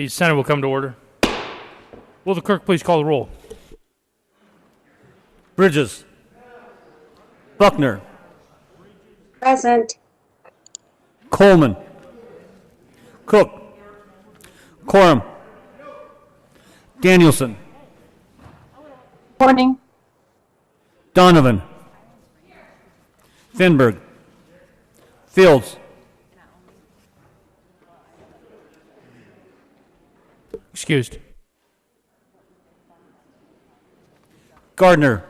The Senate will come to order. Will the clerk please call the roll? Bridges. Buckner. Present. Coleman. Cook. Quorum. Danielson. Morning. Donovan. Finberg. Fields. Excused. Gardner.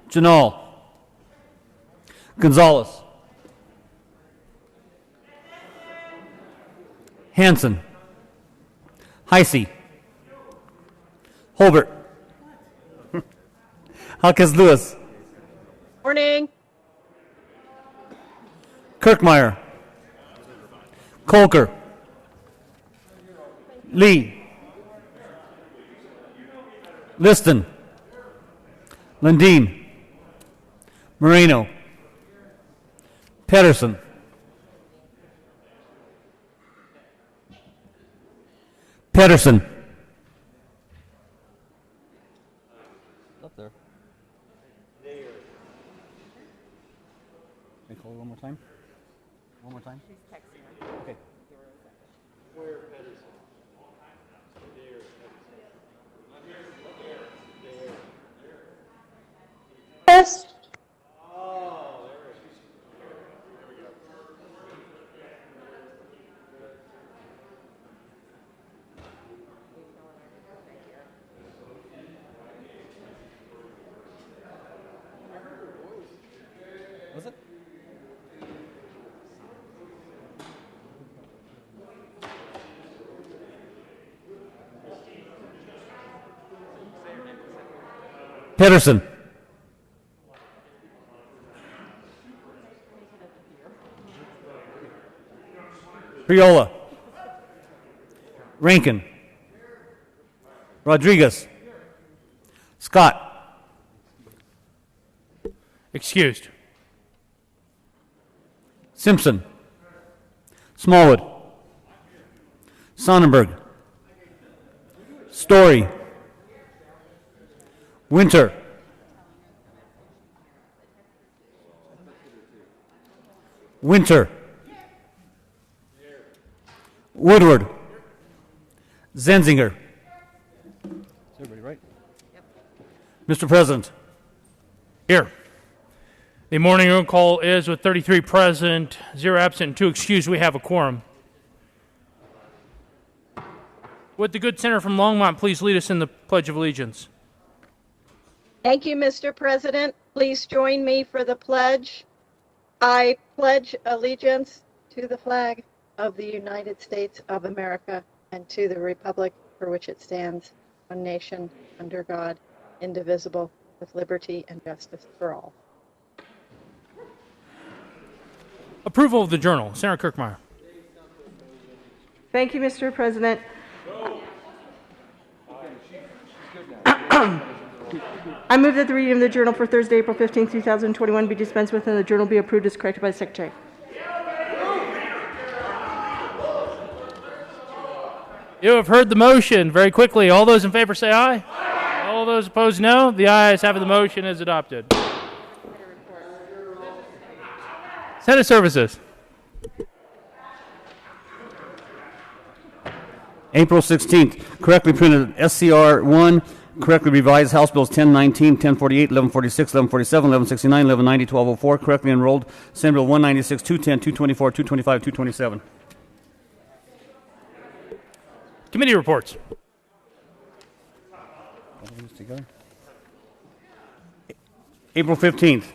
Janal. Gonzalez. Hanson. Heisey. Holbert. Halkes Lewis. Morning. Kirkmeyer. Kolker. Lee. Liston. Lundeen. Moreno. Pedersen. Pedersen. Up there. Can I call it one more time? One more time? She's texting her. Okay. Where Pedersen? Yes. Was it? Pedersen. Priola. Rankin. Rodriguez. Scott. Excused. Simpson. Smallwood. Sonnenberg. Story. Winter. Winter. Woodward. Zenzinger. Is everybody right? Yep. Mr. President. Here. The morning roll call is with 33 present, 0 absent, and 2 excused. We have a quorum. Would the good senator from Longmont please lead us in the Pledge of Allegiance? Thank you, Mr. President. Please join me for the pledge. I pledge allegiance to the flag of the United States of America and to the republic for which it stands, one nation, under God, indivisible, with liberty and justice for all. Approval of the journal. Senator Kirkmeyer. Thank you, Mr. President. I move that the reading of the journal for Thursday, April 15, 2021 be dispensed with and the journal be approved as corrected by the Secretary. You have heard the motion. Very quickly, all those in favor say aye. Aye. All those opposed, no. The ayes have it. The motion is adopted. Senate Services. April 16th, correctly printed SCR 1, correctly revised House Bills 1019, 1048, 1146, 1147, 1169, 1190, 1204, correctly enrolled Senate Bill 196, 210, 224, 225, 227. Committee reports. April 15th,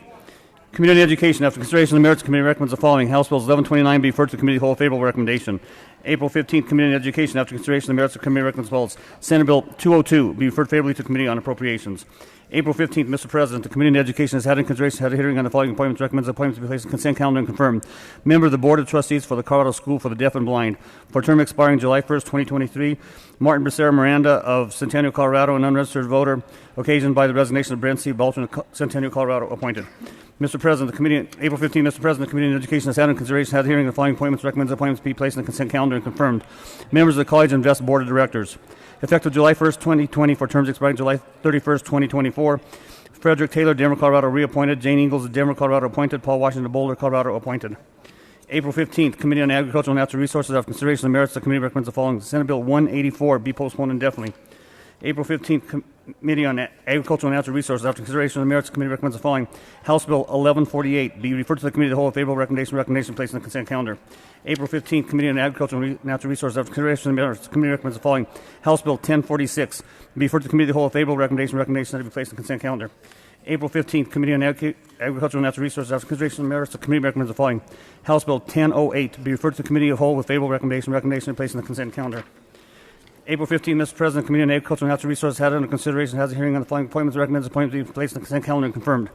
Community Education. After consideration of the merits, the committee recommends the following. House Bills 1129 be referred to the committee whole favorable recommendation. April 15th, Community Education. After consideration of the merits, the committee recommends as follows. Senate Bill 202 be referred favorably to the Committee on Appropriations. April 15th, Mr. President, the Committee on Education has had in consideration, had a hearing on the following appointments, recommends appointments to be placed in consent calendar and confirmed. Member of the Board of Trustees for the Colorado School for the Deaf and Blind, for term expiring July 1st, 2023. Martin Becerra Miranda of Centennial, Colorado, an unregistered voter, occasioned by the resignation of Brent C. Baltran of Centennial, Colorado, appointed. Mr. President, the committee, April 15, Mr. President, the Committee on Education has had in consideration, had a hearing, the following appointments, recommends appointments be placed in the consent calendar and confirmed. Members of the College Invest Board of Directors. Effective July 1st, 2020, for terms expiring July 31st, 2024. Frederick Taylor, Denver, Colorado, reappointed. Jane Ingles, Denver, Colorado, appointed. Paul Washington, Boulder, Colorado, appointed. April 15th, Committee on Agricultural and Natural Resources, after consideration of the merits, the committee recommends the following. Senate Bill 184 be postponed indefinitely. April 15th, Committee on Agricultural and Natural Resources, after consideration of the merits, the committee recommends the following. House Bill 1148 be referred to the committee of the whole with favorable recommendation placed in the consent calendar. April 15th, Committee on Agricultural and Natural Resources, after consideration of the merits, the committee recommends the following. House Bill 1046 be referred to the committee of the whole with favorable recommendation that be placed in the consent calendar. April 15th, Committee on Agricultural and Natural Resources, after consideration of the merits, the committee recommends the following. House Bill 1008 be referred to the committee of the whole with favorable recommendation placed in the consent calendar. April 15th, Mr. President, Committee on Agricultural and Natural Resources had under consideration, has a hearing on the following appointments, recommends appointments be placed in the consent calendar and confirmed.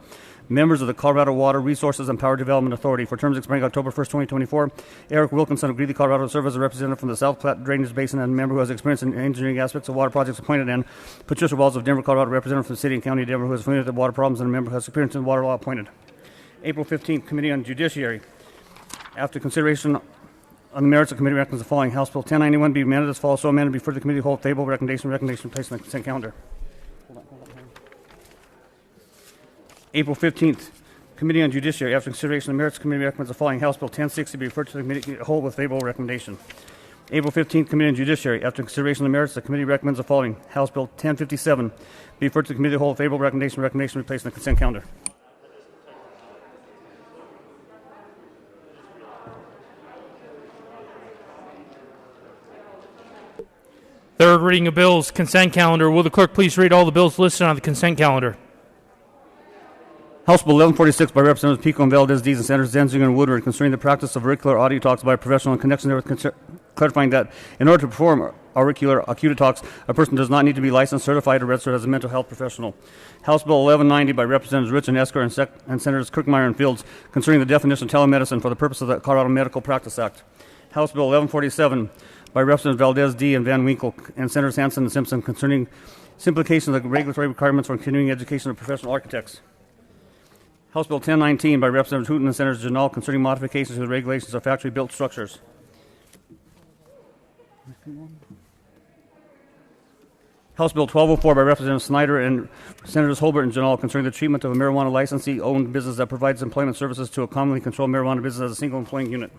Members of the Colorado Water Resources and Power Development Authority for terms expiring October 1st, 2024. Eric Wilkinson of Greeley, Colorado, to serve as a representative from the South Platte Drainage Basin and a member who has experience in engineering aspects of water projects appointed, and Patricia Walls of Denver, Colorado, representative from the city and county of Denver who is familiar with the water problems and a member who has experience in water law appointed. April 15th, Committee on Judiciary. After consideration on the merits, the committee recommends the following. House Bill 1091 be amended as follows. So amended before the committee hold favorable recommendation placed in the consent calendar. April 15th, Committee on Judiciary. After consideration of the merits, the committee recommends the following. House Bill 1060 be referred to the committee hold with favorable recommendation. April 15th, Committee on Judiciary. After consideration of the merits, the committee recommends the following. House Bill 1057 be referred to the committee hold with favorable recommendation be placed in the consent calendar. Third reading of bills, consent calendar. Will the clerk please read all the bills listed on the consent calendar? House Bill 1146 by Representatives Pico and Valdez, Dees, and Senators Zenzinger and Woodward concerning the practice of auricular audio talks by a professional in connection therewith, clarifying that in order to perform auricular audio talks, a person does not need to be licensed, certified, or registered as a mental health professional. House Bill 1190 by Representatives Rich and Esker and Senators Kirkmeyer and Fields concerning the definition of telemedicine for the purpose of the Colorado Medical Practice Act. House Bill 1147 by Representatives Valdez, D. and Van Winkle and Senators Hansen and Simpson concerning simplification of the regulatory requirements for continuing education of professional architects. House Bill 1019 by Representatives Hooten and Senators Janal concerning modifications to the regulations of factory-built structures. House Bill 1204 by Representative Snyder and Senators Holbert and Janal concerning the treatment of a marijuana licensee-owned business that provides employment services to a commonly controlled marijuana business as a single employing unit.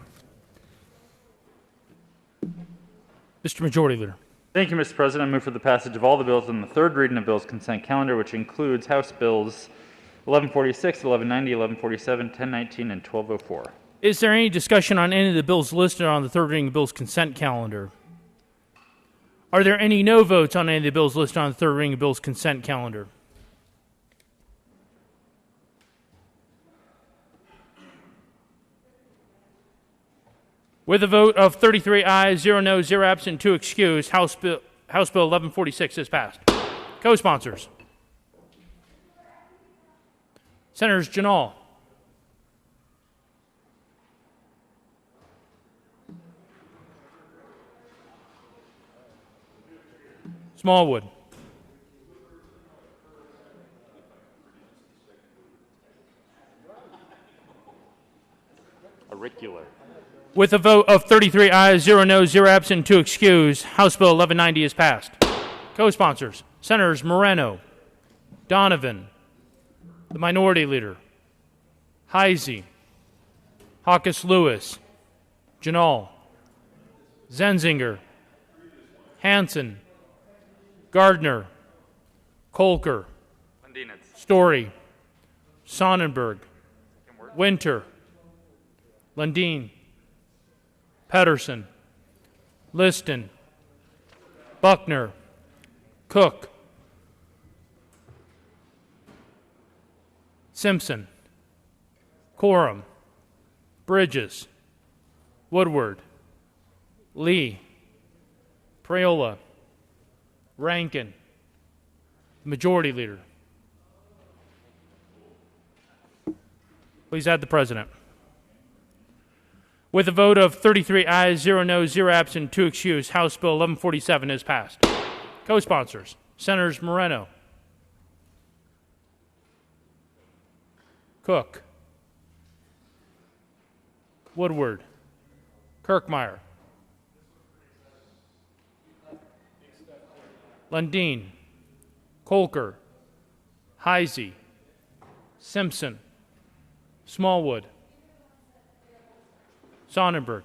Mr. Majority Leader. Thank you, Mr. President. I move for the passage of all the bills on the third reading of bills consent calendar, which includes House Bills 1146, 1190, 1147, 1019, and 1204. Is there any discussion on any of the bills listed on the third reading of bills consent calendar? Are there any no votes on any of the bills listed on the third reading of bills consent calendar? With a vote of 33 ayes, 0 noes, 0 absent, 2 excused, House Bill 1146 is passed. Co-sponsors. Senators Janal, Smallwood, Auricular. with a vote of 33 ayes, 0 noes, 0 absent, 2 excused, House Bill 1190 is passed. Co-sponsors, Senators Moreno, Donovan, the Minority Leader, Heisey, Hawkes Lewis, Janal, Zenzinger, Hansen, Gardner, Kolker, Story, Sonnenberg, Winter, Lundin, Pedersen, Liston, Buckner, Cook, Simpson, Coram, Bridges, Woodward, Lee, Priola, Rankin, Majority Leader. Please add the President. With a vote of 33 ayes, 0 noes, 0 absent, 2 excused, House Bill 1147 is passed. Co-sponsors, Senators Moreno, Cook, Woodward, Kirkmeyer, Lundin, Colker, Heisey, Simpson, Smallwood, Sonnenberg.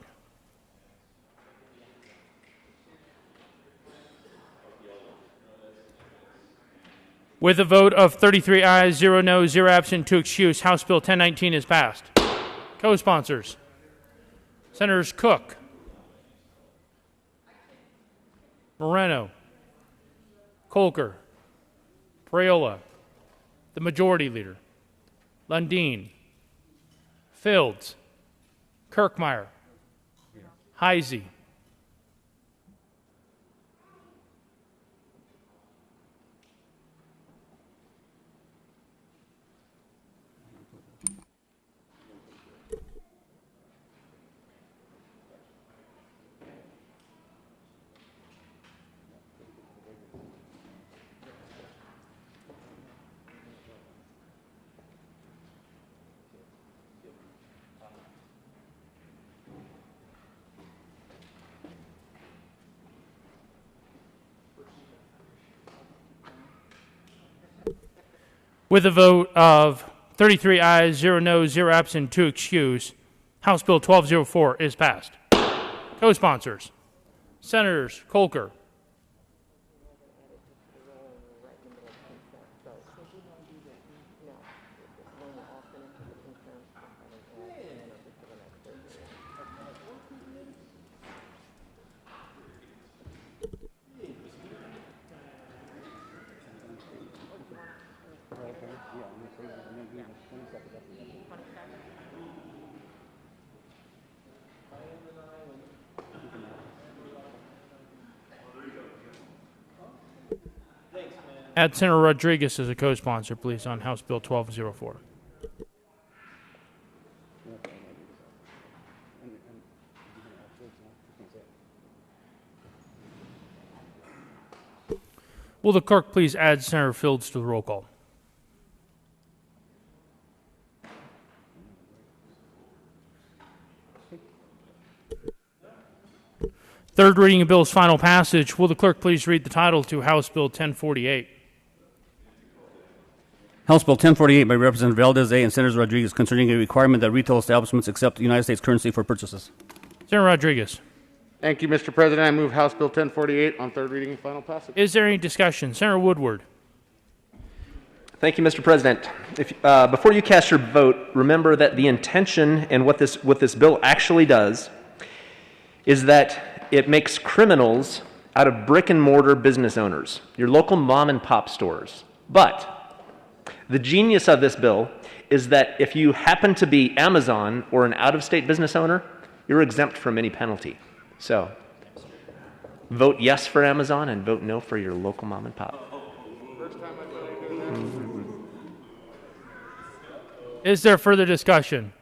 With a vote of 33 ayes, 0 noes, 0 absent, 2 excused, House Bill 1019 is passed. Co-sponsors: Senators Cook, Moreno, Colker, Priola, the Majority Leader, Lundin, Fields, Kirkmeyer, Heisey, with a vote of 33 ayes, 0 noes, 0 absent, 2 excused, House Bill 1204 is passed. Co-sponsors: Senators Colker, add Senator Rodriguez as a co-sponsor, please, on House Bill 1204. Will the clerk please add Senator Fields to the roll call? Third reading of bill's final passage. Will the clerk please read the title to House Bill 1048? House Bill 1048 by Representative Valdez A. and Senators Rodriguez concerning a requirement that retail establishments accept United States currency for purchases. Senator Rodriguez. Thank you, Mr. President. I move House Bill 1048 on third reading and final passage. Is there any discussion? Senator Woodward. Thank you, Mr. President. Before you cast your vote, remember that the intention and what this bill actually does is that it makes criminals out of brick and mortar business owners, your local mom and pop stores. But the genius of this bill is that if you happen to be Amazon or an out-of-state business owner, you're exempt from any penalty. So vote yes for Amazon and vote no for your local mom and pop. Is there further discussion?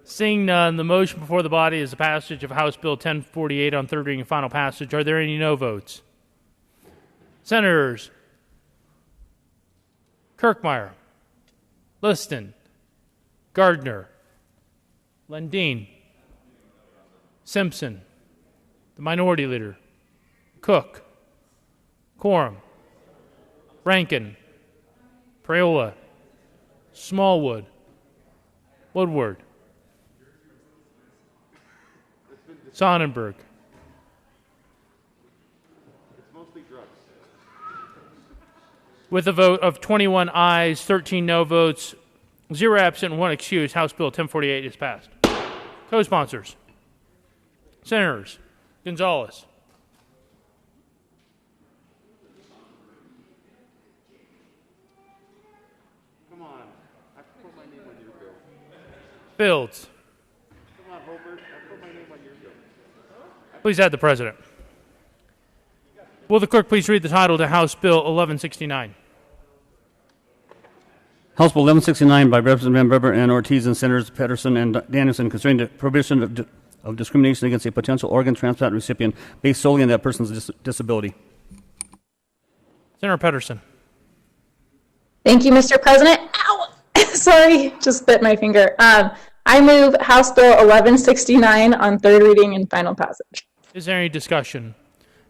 Seeing none, the motion before the body is the passage of House Bill 1048 on third reading and final passage. Are there any no votes? Senators Kirkmeyer, Liston, Gardner, Lundin, Simpson, the Minority Leader, Cook, Quorum, Rankin, Priola, Smallwood, Woodward, Sonnenberg. With a vote of 21 ayes, 13 no votes, 0 absent, and 1 excused, House Bill 1048 is passed. Co-sponsors: Senators Gonzalez, Come on. I put my name on your bill. Fields. Come on, Hobart. I put my name on your bill. Please add the President. Will the clerk please read the title to House Bill 1169? House Bill 1169 by Representative Van Berber and Ortiz and Senators Pedersen and Danielson concerning the prohibition of discrimination against a potential organ transplant recipient based solely on that person's disability. Senator Pedersen. Thank you, Mr. President. Ow! Sorry, just bit my finger. I I move House Bill 1169 on third reading and final passage. Is there any discussion?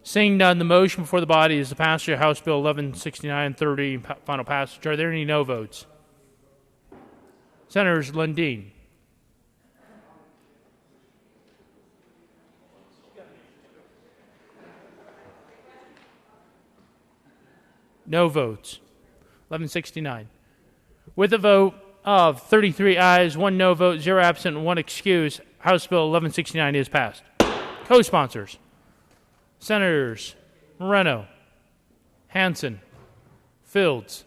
Seeing none, the motion before the body is the passage of House Bill 1169, third reading, final passage. Are there any no votes? Senators Lundin, no votes. 1169. With a vote of 33 ayes, 1 no vote, 0 absent, and 1 excuse, House Bill 1169 is passed. Co-sponsors: Senators Moreno, Hansen, Fields,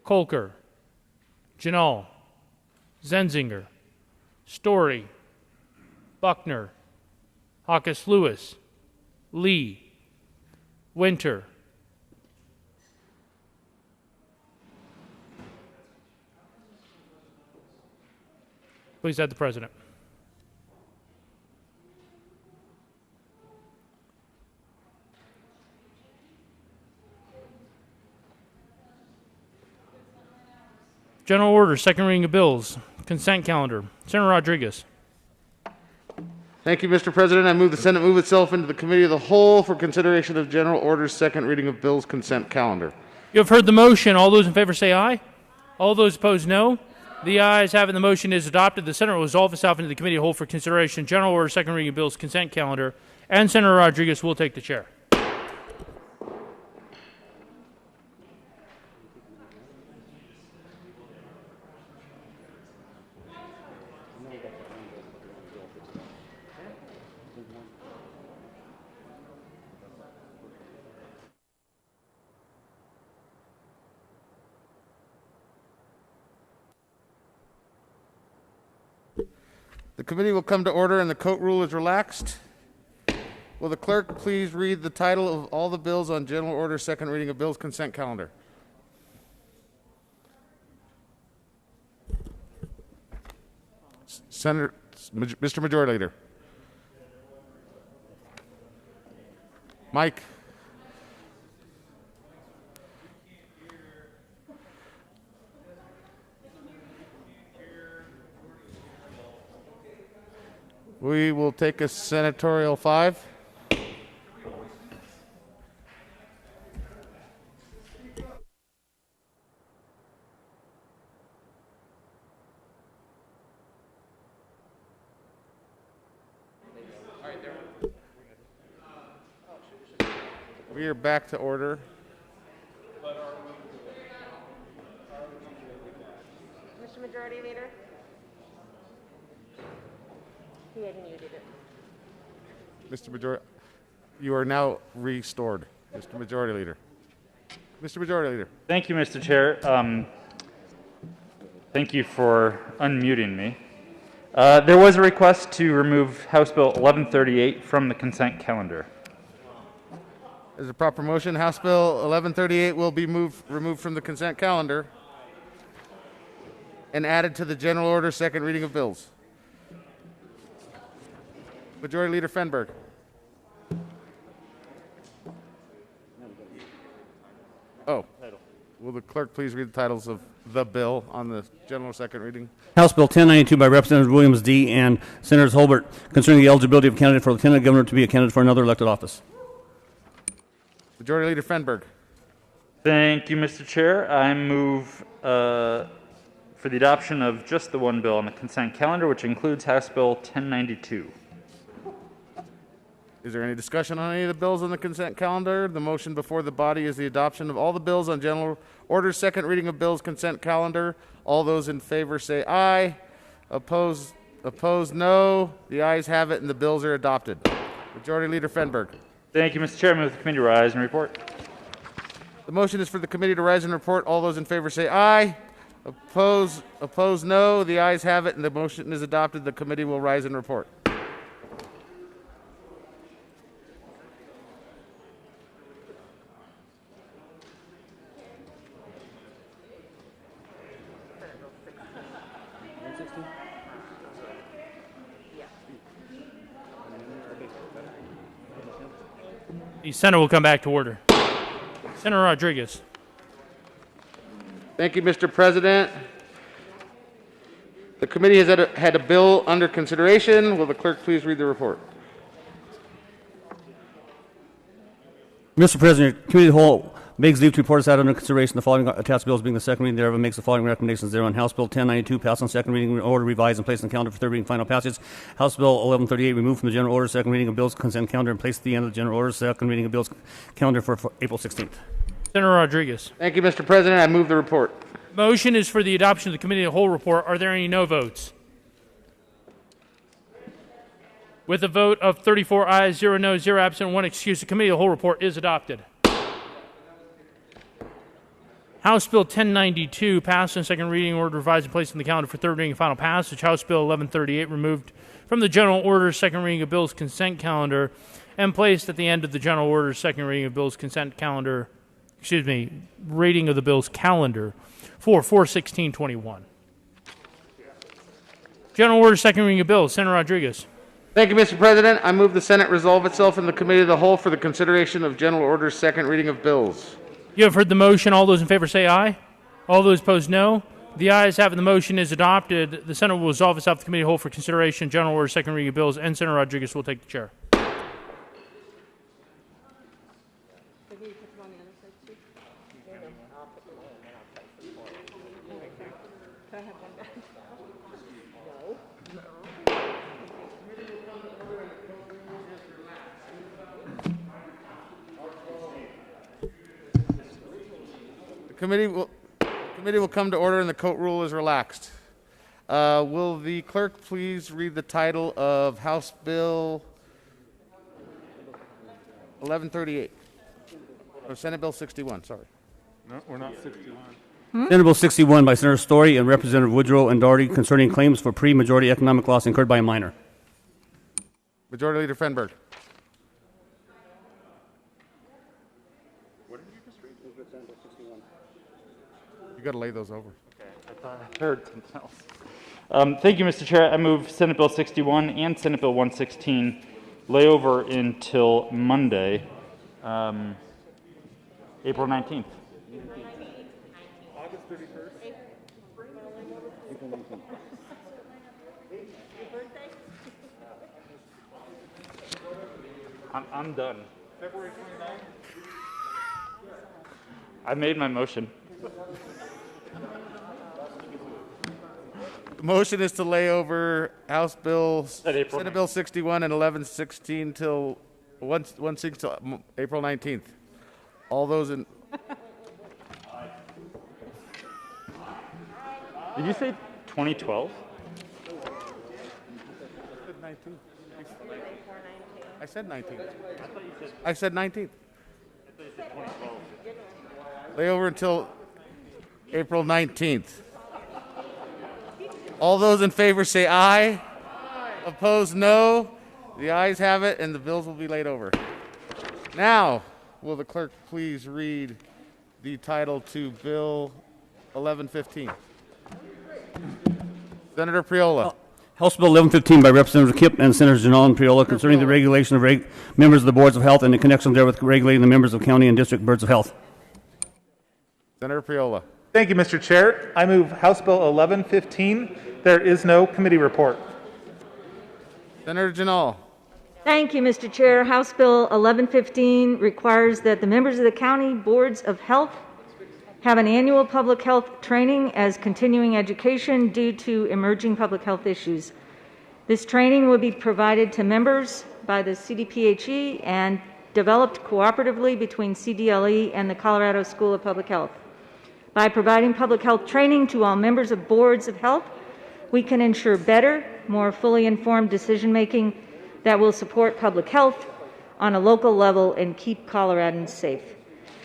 Kolker, Janal, Zenzinger, Story, Buckner, Hawkes Lewis, Lee, Winter, please add the president. General order, second reading of bills, consent calendar. Senator Rodriguez. Thank you, Mr. President. I move the Senate move itself into the Committee of the Whole for consideration of general orders, second reading of bills, consent calendar. You have heard the motion. All those in favor say aye. All those opposed, no. The ayes have it. The motion is adopted. The Senate will resolve itself into the Committee of the Whole for consideration. General order, second reading of bills, consent calendar. And Senator Rodriguez will take the chair. The committee will come to order and the coat rule is relaxed. Will the clerk please read the title of all the bills on general order, second reading of bills, consent calendar? Senator, Mr. Majority Leader. Mike. We will take a senatorial 5. We are back to order. Mr. Majority Leader? He had muted it. Mr. Majority, you are now restored. Mr. Majority Leader. Mr. Majority Leader. Thank you, Mr. Chair. Thank you for unmuting me. There was a request to remove House Bill 1138 from the consent calendar. As a proper motion, House Bill 1138 will be removed from the consent calendar and added to the general order, second reading of bills. Majority Leader Fenberg. Oh, will the clerk please read the titles of the bill on the general second reading? House Bill 1092 by Representatives Williams D. and Senators Holbert concerning the eligibility of a candidate for lieutenant governor to be a candidate for another elected office. Majority Leader Fenberg. Thank you, Mr. Chair. I move for the adoption of just the one bill on the consent calendar, which includes House Bill 1092. Is there any discussion on any of the bills on the consent calendar? The motion before the body is the adoption of all the bills on general order, second reading of bills, consent calendar. All those in favor say aye. Opposed, no. The ayes have it and the bills are adopted. Majority Leader Fenberg. Thank you, Mr. Chair. I move the committee rise and report. The motion is for the committee to rise and report. All those in favor say aye. Opposed, no. The ayes have it and the motion is adopted. The committee will rise and report. The Senate will come back to order. Senator Rodriguez. Thank you, Mr. President. The committee has had a bill under consideration. Will the clerk please read the report? Mr. President, Committee of the Whole begs leave to report as had under consideration the following attached bills being the second reading thereof and makes the following recommendations thereon. House Bill 1092 passed on second reading in order, revised and placed on the calendar for third reading final passage. House Bill 1138 removed from the general order, second reading of bills consent calendar and placed at the end of the general order, second reading of bills calendar for April 16th. Senator Rodriguez. Thank you, Mr. President. I move the report. Motion is for the adoption of the Committee of the Whole report. Are there any no votes? With a vote of 34 ayes, 0 noes, 0 absent, 1 excuse, the Committee of the Whole report is adopted. House Bill 1092 passed on second reading, order revised and placed on the calendar for third reading and final passage. House Bill 1138 removed from the general order, second reading of bills consent calendar and placed at the end of the general order, second reading of bills consent calendar, reading of the bills calendar for 4/16/21. General order, second reading of bills. Senator Rodriguez. Thank you, Mr. President. I move the Senate resolve itself in the Committee of the Whole for the consideration of General Order's second reading of bills. You have heard the motion. All those in favor say aye. All those opposed, no. The ayes have it. The motion is adopted. The Senate will resolve itself to the Committee of the Whole for consideration. General order, second reading of bills, and Senator Rodriguez will take the chair. The committee will come to order and the court rule is relaxed. Will the clerk please read the title of House Bill 1138? Or Senate Bill 61, sorry. No, we're not 61. Senate Bill 61 by Senator Story and Representative Woodrow and Doherty concerning claims for pre-majority economic loss incurred by a minor. Majority Leader Fenberg. You got to lay those over. Okay, I thought I heard something else. Thank you, Mr. Chair. I move Senate Bill 61 and Senate Bill 116 lay over until Monday, April 19th. August 31st. April 19th. I'm done. February 29th? I made my motion. The motion is to lay over House Bills, At April Senate Bill 61 and 1116 till 116 till April 19th. All those in. Did you say 2012? I said 19th. I said 19th. Lay over until April 19th. All those in favor say aye. Opposed, no. The ayes have it, and the bills will be laid over. Now, will the clerk please read the title to Bill 1115? Senator Priola. House Bill 1115 by Representative Kipp and Senators Janal and Priola concerning the regulation of members of the boards of health and in connection therewith regulating the members of county and district boards of health. Senator Priola. Thank you, Mr. Chair. I move House Bill 1115. There is no committee report. Senator Janal. Thank you, Mr. Chair. House Bill 1115 requires that the members of the county boards of health have an annual public health training as continuing education due to emerging public health issues. This training will be provided to members by the CDPHE and developed cooperatively between CDLE and the Colorado School of Public Health. By providing public health training to all members of boards of health, we can ensure better, more fully informed decision-making that will support public health on a local level and keep Coloradans safe.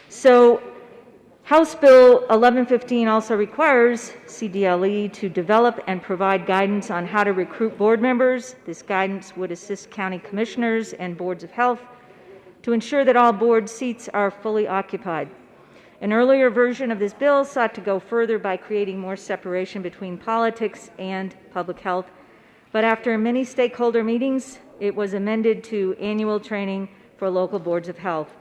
So, House Bill 1115 also requires CDLE to develop and provide guidance on how to recruit board members. This guidance would assist county commissioners and boards of health to ensure that all board seats are fully occupied. An earlier version of this bill sought to go further by creating more separation between politics and public health, but after many stakeholder meetings, it was amended to annual training for local boards of health.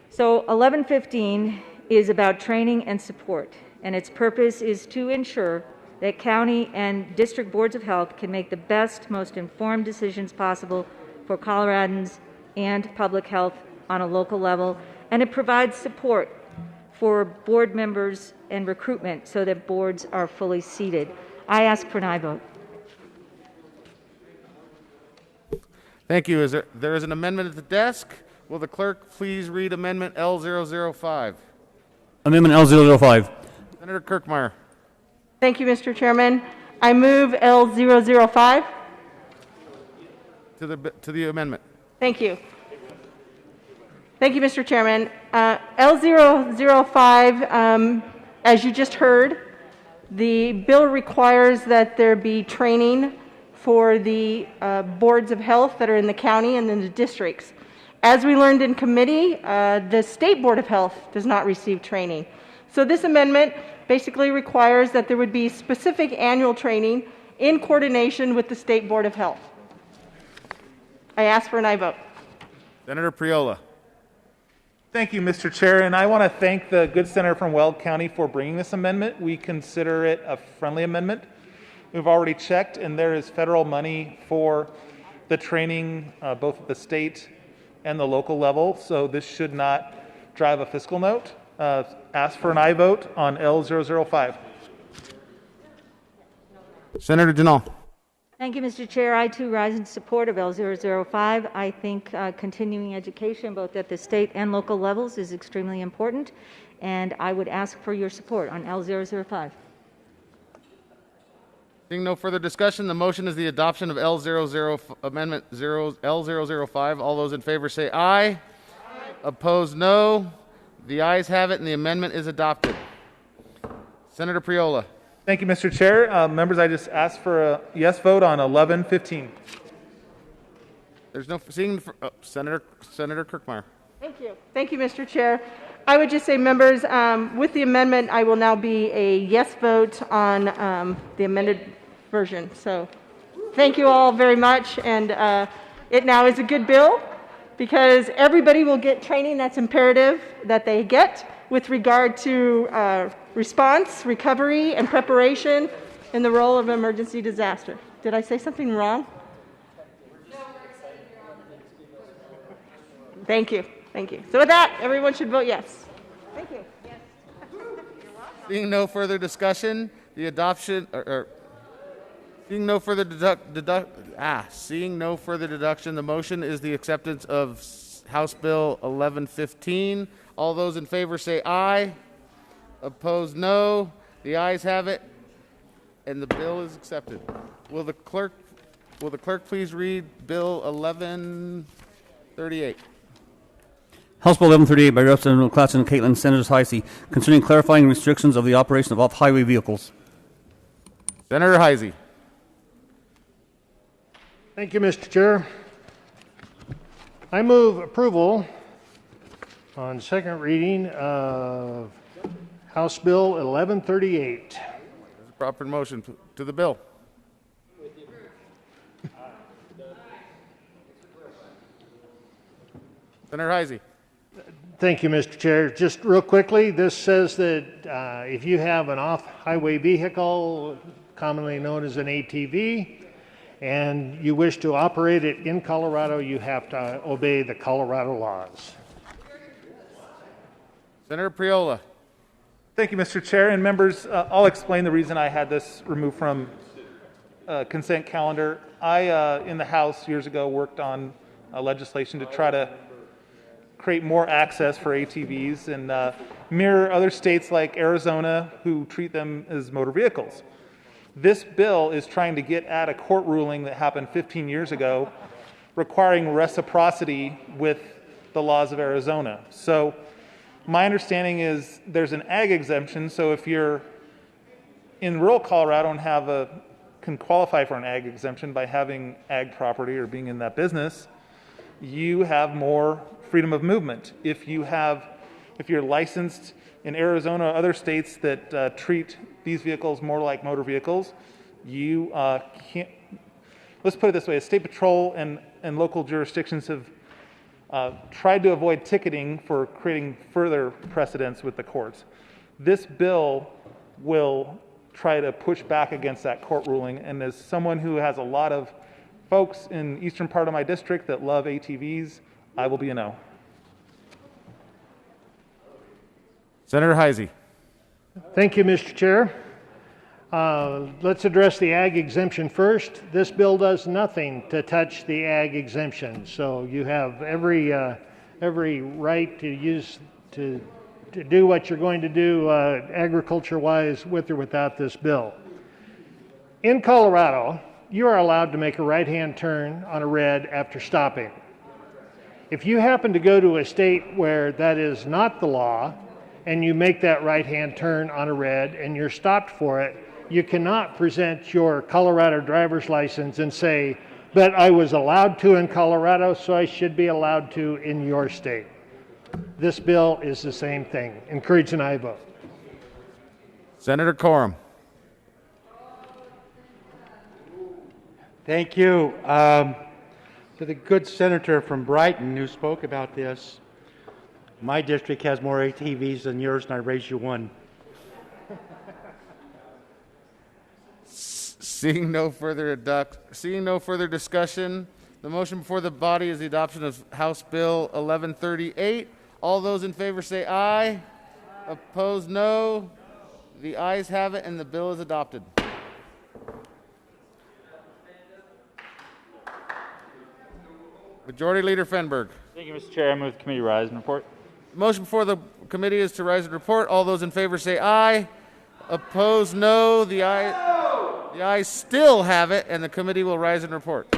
So 1115 is about training and support, and its purpose is to ensure that county and district boards of health can make the best, most informed decisions possible for Coloradans and public health on a local level, and it provides support for board members and recruitment so that boards are fully seated. I ask for an aye vote. Thank you. There is an amendment at the desk. Will the clerk please read Amendment L005? Amendment L005. Senator Kirkmeyer. Thank you, Mr. Chairman. I move L005. To the amendment. Thank you. Thank you, Mr. Chairman. L005, as you just heard, the bill requires that there be training for the boards of health that are in the county and in the districts. As we learned in committee, the State Board of Health does not receive training. So this amendment basically requires that there would be specific annual training in coordination with the State Board of Health. I ask for an aye vote. Senator Priola. Thank you, Mr. Chair, and I want to thank the good senator from Weld County for bringing this amendment. We consider it a friendly amendment. We've already checked, and there is federal money for the training, both at the state and the local level, so this should not drive a fiscal note. Ask for an aye vote on L005. Senator Janal. Thank you, Mr. Chair. I too rise in support of L005. I think continuing education, both at the state and local levels, is extremely important, and I would ask for your support on L005. Seeing no further discussion, the motion is the adoption of Amendment L005. All those in favor say aye. Aye. Opposed, no. The ayes have it, and the amendment is adopted. Senator Priola. Thank you, Mr. Chair. Members, I just asked for a yes vote on 1115. There's no Senator Kirkmeyer. Thank you. Thank you, Mr. Chair. I would just say, members, with the amendment, I will now be a yes vote on the amended version. So thank you all very much. And it now is a good bill because everybody will get training that's imperative that they get with regard to response, recovery, and preparation in the role of emergency disaster. Did I say something wrong? Thank you. Thank you. So with that, everyone should vote yes. Thank you. Yes. Seeing no further discussion, the adoption, seeing no further seeing no further deduction, the motion is the acceptance of House Bill 1115. All those in favor say aye. Opposed, no. The ayes have it, and the bill is accepted. Will the clerk please read Bill 1138? House Bill 1138 by Representative Claxton and Caitlin, Senators Heisey, concerning clarifying restrictions of the operation of off-highway vehicles. Senator Heisey. Thank you, Mr. Chair. I move approval on second reading of House Bill 1138. There's a proper motion to the bill. Senator Heisey. Thank you, Mr. Chair. Just real quickly, this says that if you have an off-highway vehicle, commonly known as an ATV, and you wish to operate it in Colorado, you have to obey the Colorado laws. Senator Priola. Thank you, Mr. Chair. And members, I'll explain the reason I had this removed from consent calendar. I, in the House years ago, worked on legislation to try to create more access for ATVs and mirror other states like Arizona who treat them as motor vehicles. This bill is trying to get at a court ruling that happened 15 years ago requiring reciprocity with the laws of Arizona. So my understanding is there's an ag exemption, so if you're in rural Colorado and can qualify for an ag exemption by having ag property or being in that business, you have more freedom of movement. If you're licensed in Arizona or other states that treat these vehicles more like motor vehicles, you can't. Let's put it this way: State Patrol and local jurisdictions have tried to avoid ticketing for creating further precedents with the courts. This bill will try to push back against that court ruling. And as someone who has a lot of folks in eastern part of my district that love ATVs, I will be a no. Senator Heisey. Thank you, Mr. Chair. Let's address the ag exemption first. This bill does nothing to touch the ag exemption, so you have every right to use to do what you're going to do agriculture-wise with or without this bill. In Colorado, you are allowed to make a right-hand turn on a red after stopping. If you happen to go to a state where that is not the law, and you make that right-hand turn on a red and you're stopped for it, you cannot present your Colorado driver's license and say, but I was allowed to in Colorado, so I should be allowed to in your state. This bill is the same thing. Encourage an aye vote. Senator Coram. Thank you. To the good senator from Brighton who spoke about this, my district has more ATVs than yours, and I raised you one. Seeing no further discussion, the motion before the body is the adoption of House Bill 1138. All those in favor say aye. Opposed, no. The ayes have it, and the bill is adopted. Majority Leader Fenberg. Thank you, Mr. Chair. I move the committee rise and report. The motion before the committee is to rise and report. All those in favor say aye. Opposed, no. The ayes still have it, and the committee will rise and report.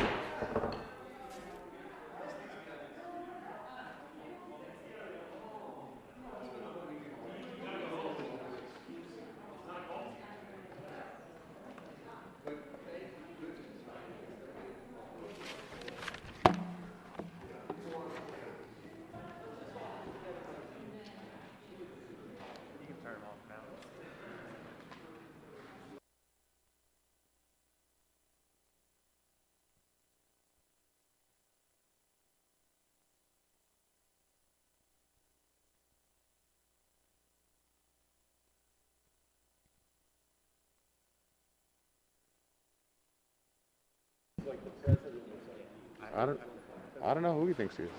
I don't know who he thinks he is.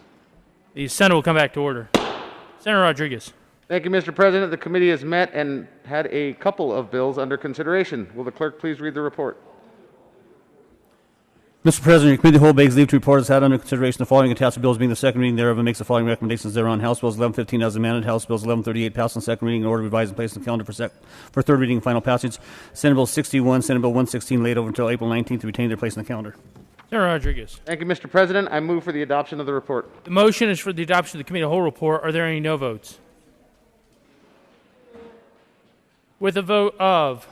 The Senate will come back to order. Senator Rodriguez. Thank you, Mr. President. The committee has met and had a couple of bills under consideration. Will the clerk please read the report? Mr. President, your committee of the whole begs leave to report has had under consideration the following attached bills being the second reading thereof and makes the following recommendations thereon. House Bills 1115 as amended, House Bills 1138 passed on second reading in order revised and placed on the calendar for third reading and final passage. Senate Bill 61, Senate Bill 116 laid over until April 19th to retain their place on the calendar. Senator Rodriguez. Thank you, Mr. President. I move for the adoption of the report. The motion is for the adoption of the committee of the whole report. Are there any no votes? With a vote of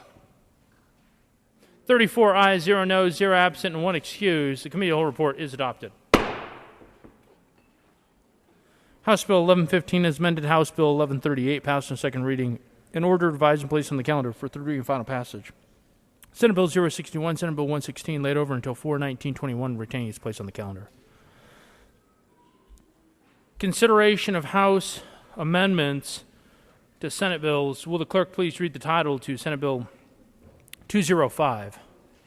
34 ayes, 0 noes, 0 absent, and 1 excused, the committee of the whole report is adopted. House Bill 1115 is amended. House Bill 1138 passed on second reading in order to revise and place on the calendar for third reading and final passage. Senate Bill 061, Senate Bill 116 laid over until 4/19/21, retaining its place on the calendar. Consideration of House amendments to Senate bills. Will the clerk please read the title to Senate Bill 205?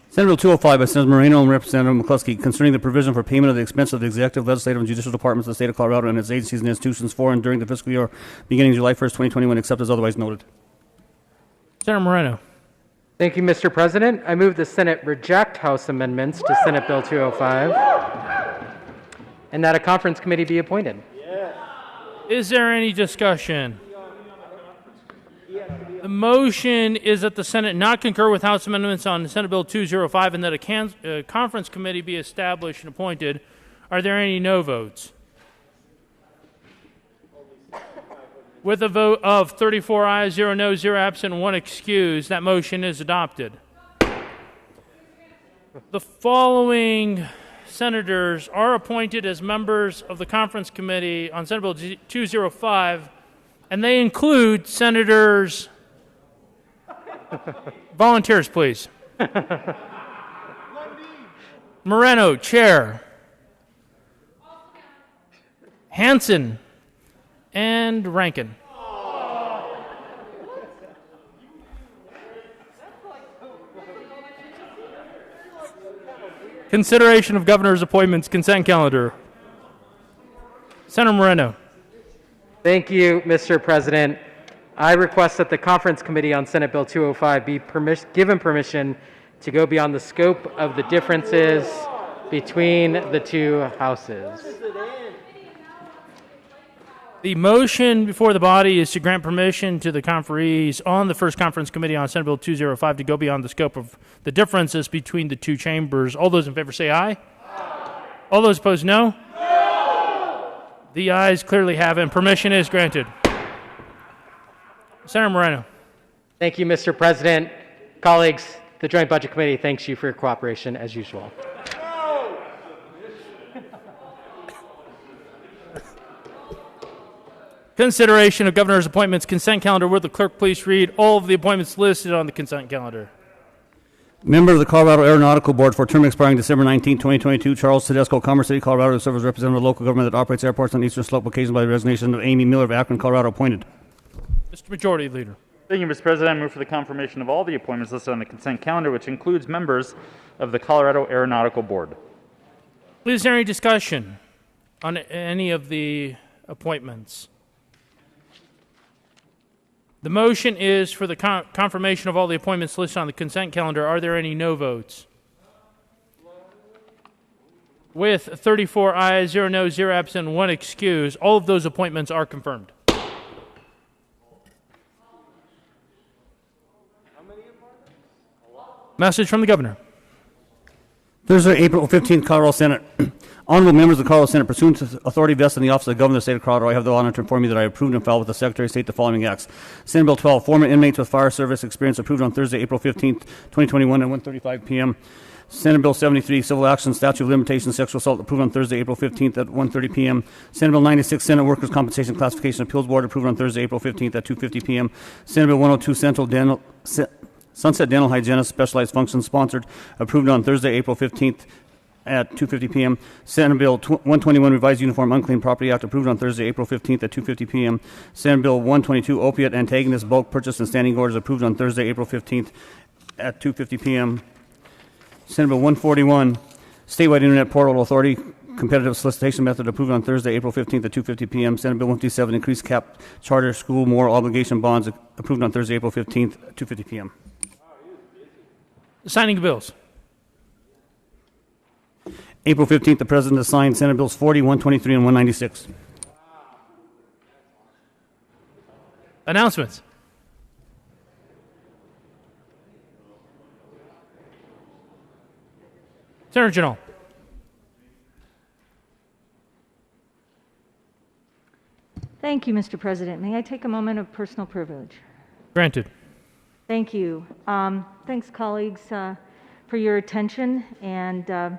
Senate Bill 205 by Senator Moreno and Representative McCluskey concerning the provision for payment of the expense of the executive, legislative, and judicial departments of the state of Colorado and its agencies and institutions for and during the fiscal year beginning July 1st, 2021, except as otherwise noted. Senator Moreno. Thank you, Mr. President. I move the Senate reject House amendments to Senate Bill 205 and that a conference committee be appointed. Is there any discussion? The motion is that the Senate not concur with House amendments on Senate Bill 205 and that a conference committee be established and appointed. Are there any no votes? With a vote of 34 ayes, 0 noes, 0 absent, and 1 excused, that motion is adopted. The following senators are appointed as members of the conference committee on Senate Bill 205, and they include Senators... Volunteers, please. Moreno, Chair. Hansen and Rankin. Consideration of governor's appointments, consent calendar. Senator Moreno. Thank you, Mr. President. I request that the Conference Committee on Senate Bill 205 be given permission to go beyond the scope of the differences between the two houses. The motion before the body is to grant permission to the conferees on the First Conference Committee on Senate Bill 205 to go beyond the scope of the differences between the two chambers. All those in favor say aye. All those opposed, no. The ayes clearly have it, and permission is granted. Senator Moreno. Thank you, Mr. President. Colleagues, the Joint Budget Committee thanks you for your cooperation as usual. Consideration of governor's appointments, consent calendar. Would the clerk please read all of the appointments listed on the consent calendar? Member of the Colorado Aeronautical Board for a term expiring December 19, 2022, Charles Tedesco, Commerce City, Colorado, to serve as representative of the local government that operates airports on the Eastern Slope, occasioned by the resignation of Amy Miller of Akron, Colorado, appointed. Mr. Majority Leader. Thank you, Mr. President. I move for the confirmation of all the appointments listed on the consent calendar, which includes members of the Colorado Aeronautical Board. Please, is there any discussion on any of the appointments? The motion is for the confirmation of all the appointments listed on the consent calendar. Are there any no votes? With 34 ayes, 0 noes, 0 absent, 1 excuse, all of those appointments are confirmed. Message from the governor. Thursday, April 15th, Colorado Senate. Honorable members of the Colorado Senate, pursuant to authority vested in the office of the Governor of the State of Colorado, I have the honor to inform you that I approved and filed with the Secretary of State the following acts. Senate Bill 12, former inmates with fire service experience, approved on Thursday, April 15th, 2021 at 1:35 p.m. Senate Bill 73, civil action statute of limitations, sexual assault, approved on Thursday, April 15th at 1:30 p.m. Senate Bill 96, Senate Workers' Compensation Classification Appeals Board, approved on Thursday, April 15th at 2:50 p.m. Senate Bill 102, Sunset Dental Hygienist Specialized Functions, sponsored, approved on Thursday, April 15th at 2:50 p.m. Senate Bill 121, Revised Uniform Unclaimed Property Act, approved on Thursday, April 15th at 2:50 p.m. Senate Bill 122, Opiate Antagonist Bulk Purchase and Standing Orders, approved on Thursday, April 15th at 2:50 p.m. Senate Bill 141, Statewide Internet Portal Authority Competitive Solicitation Method, approved on Thursday, April 15th at 2:50 p.m. Senate Bill 157, Increased Cap Charter School Moral Obligation Bonds, approved on Thursday, April 15th at 2:50 p.m. Signing of bills. April 15th, the President has signed Senate Bills 40, 123, and 196. Announcements. Senator General. Thank you, Mr. President. May I take a moment of personal privilege? Granted. Thank you. Thanks, colleagues, for your attention and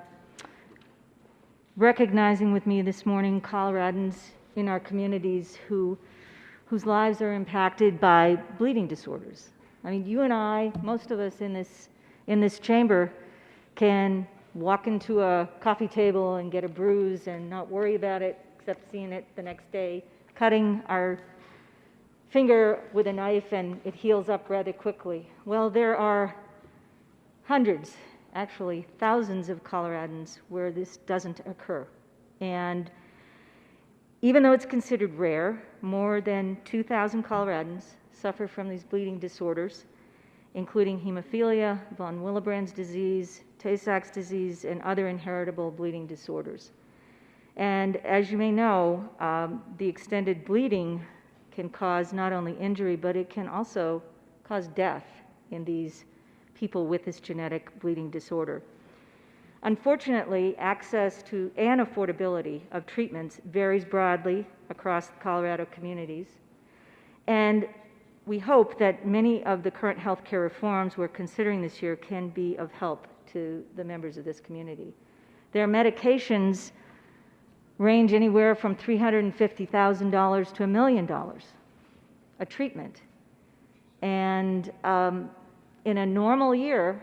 recognizing with me this morning Coloradans in our communities whose lives are impacted by bleeding disorders. I mean, you and I, most of us in this chamber, can walk into a coffee table and get a bruise and not worry about it, except seeing it the next day, cutting our finger with a knife and it heals up rather quickly. Well, there are hundreds, actually thousands of Coloradans where this doesn't occur. And even though it's considered rare, more than 2,000 Coloradans suffer from these bleeding disorders, including hemophilia, von Willebrand's disease, Tay-Sachs disease, and other inheritable bleeding disorders. And as you may know, the extended bleeding can cause not only injury, but it can also cause death in these people with this genetic bleeding disorder. Unfortunately, access to and affordability of treatments varies broadly across Colorado communities. And we hope that many of the current healthcare reforms we're considering this year can be of help to the members of this community. Their medications range anywhere from $350,000 to $1 million a treatment. And in a normal year,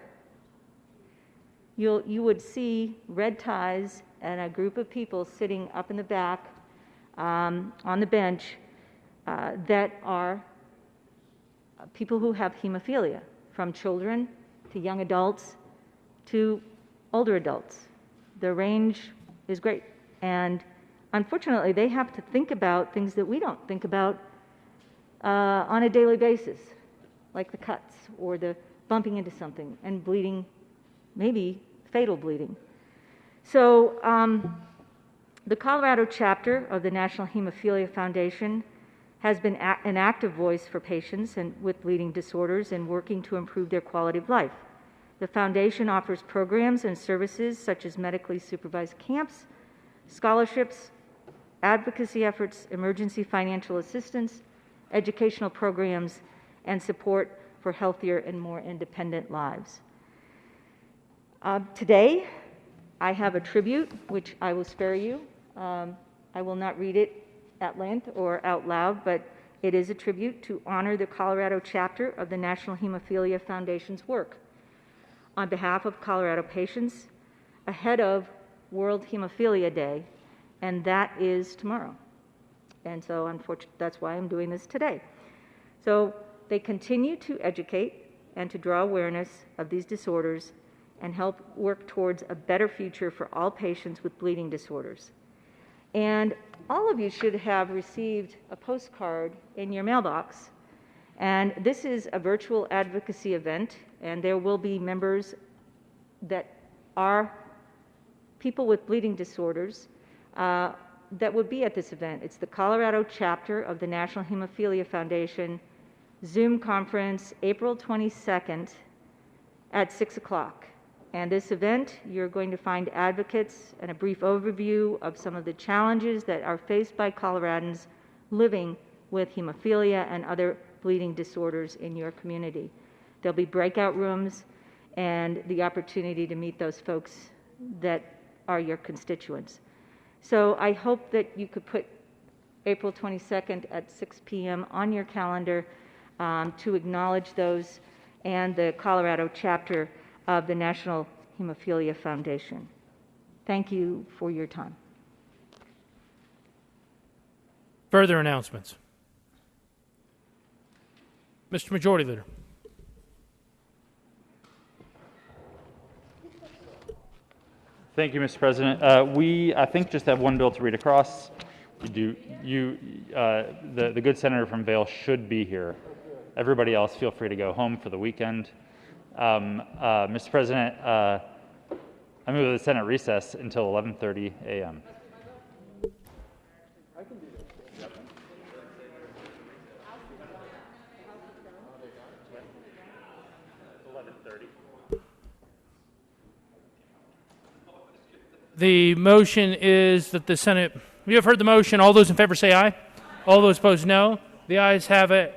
you would see red ties and a group of people sitting up in the back on the bench that are people who have hemophilia, from children to young adults to older adults. The range is great. And unfortunately, they have to think about things that we don't think about on a daily basis, like the cuts or the bumping into something and bleeding, maybe fatal bleeding. So the Colorado chapter of the National Hemophilia Foundation has been an active voice for patients with bleeding disorders and working to improve their quality of life. The foundation offers programs and services such as medically supervised camps, scholarships, advocacy efforts, emergency financial assistance, educational programs, and support for healthier and more independent lives. Today, I have a tribute, which I will spare you. I will not read it at length or out loud, but it is a tribute to honor the Colorado chapter of the National Hemophilia Foundation's work on behalf of Colorado patients ahead of World Hemophilia Day, and that is tomorrow. And so, unfortunately, that's why I'm doing this today. So they continue to educate and to draw awareness of these disorders and help work towards a better future for all patients with bleeding disorders. And all of you should have received a postcard in your mailbox. And this is a virtual advocacy event, and there will be members that are people with bleeding disorders that would be at this event. It's the Colorado chapter of the National Hemophilia Foundation Zoom conference, April 22nd at 6 o'clock. And this event, you're going to find advocates and a brief overview of some of the challenges that are faced by Coloradans living with hemophilia and other bleeding disorders in your community. There'll be breakout rooms and the opportunity to meet those folks that are your constituents. So I hope that you could put April 22nd at 6 p.m. on your calendar to acknowledge those and the Colorado chapter of the National Hemophilia Foundation. Thank you for your time. Further announcements. Mr. Majority Leader. Thank you, Mr. President. We, I think, just have one bill to read across. The good senator from Vail should be here. Everybody else, feel free to go home for the weekend. Mr. President, I move that the Senate recess until 11:30 a.m. The motion is that the Senate, you have heard the motion. All those in favor say aye. All those opposed, no. The ayes have it.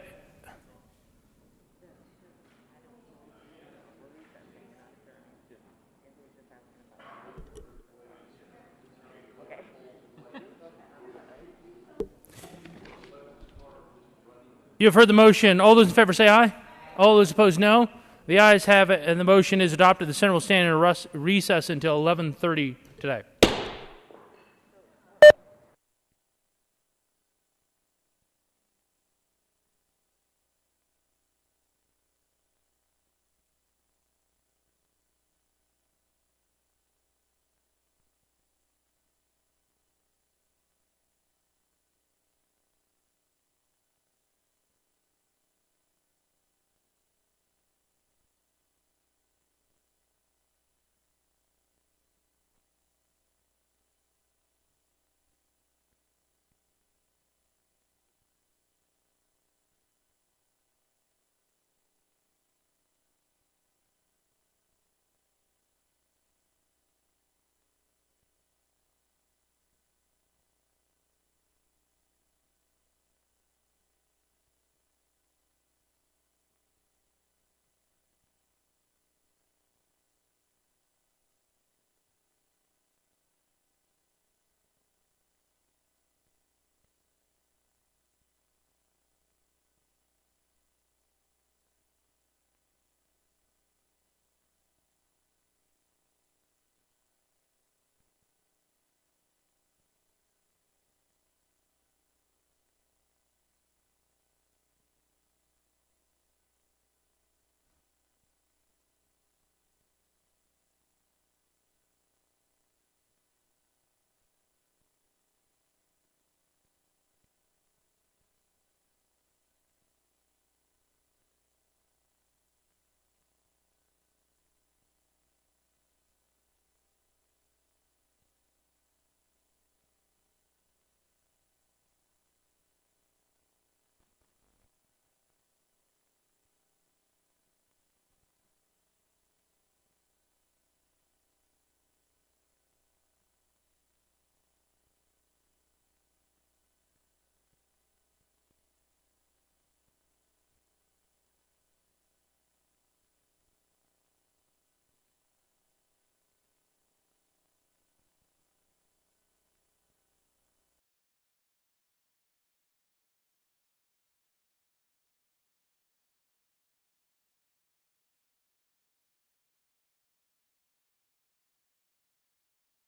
You have heard the motion. All those in favor say aye. All those opposed, no. The ayes have it, and the motion is adopted. The Senate will stand in a recess until 11:30 today.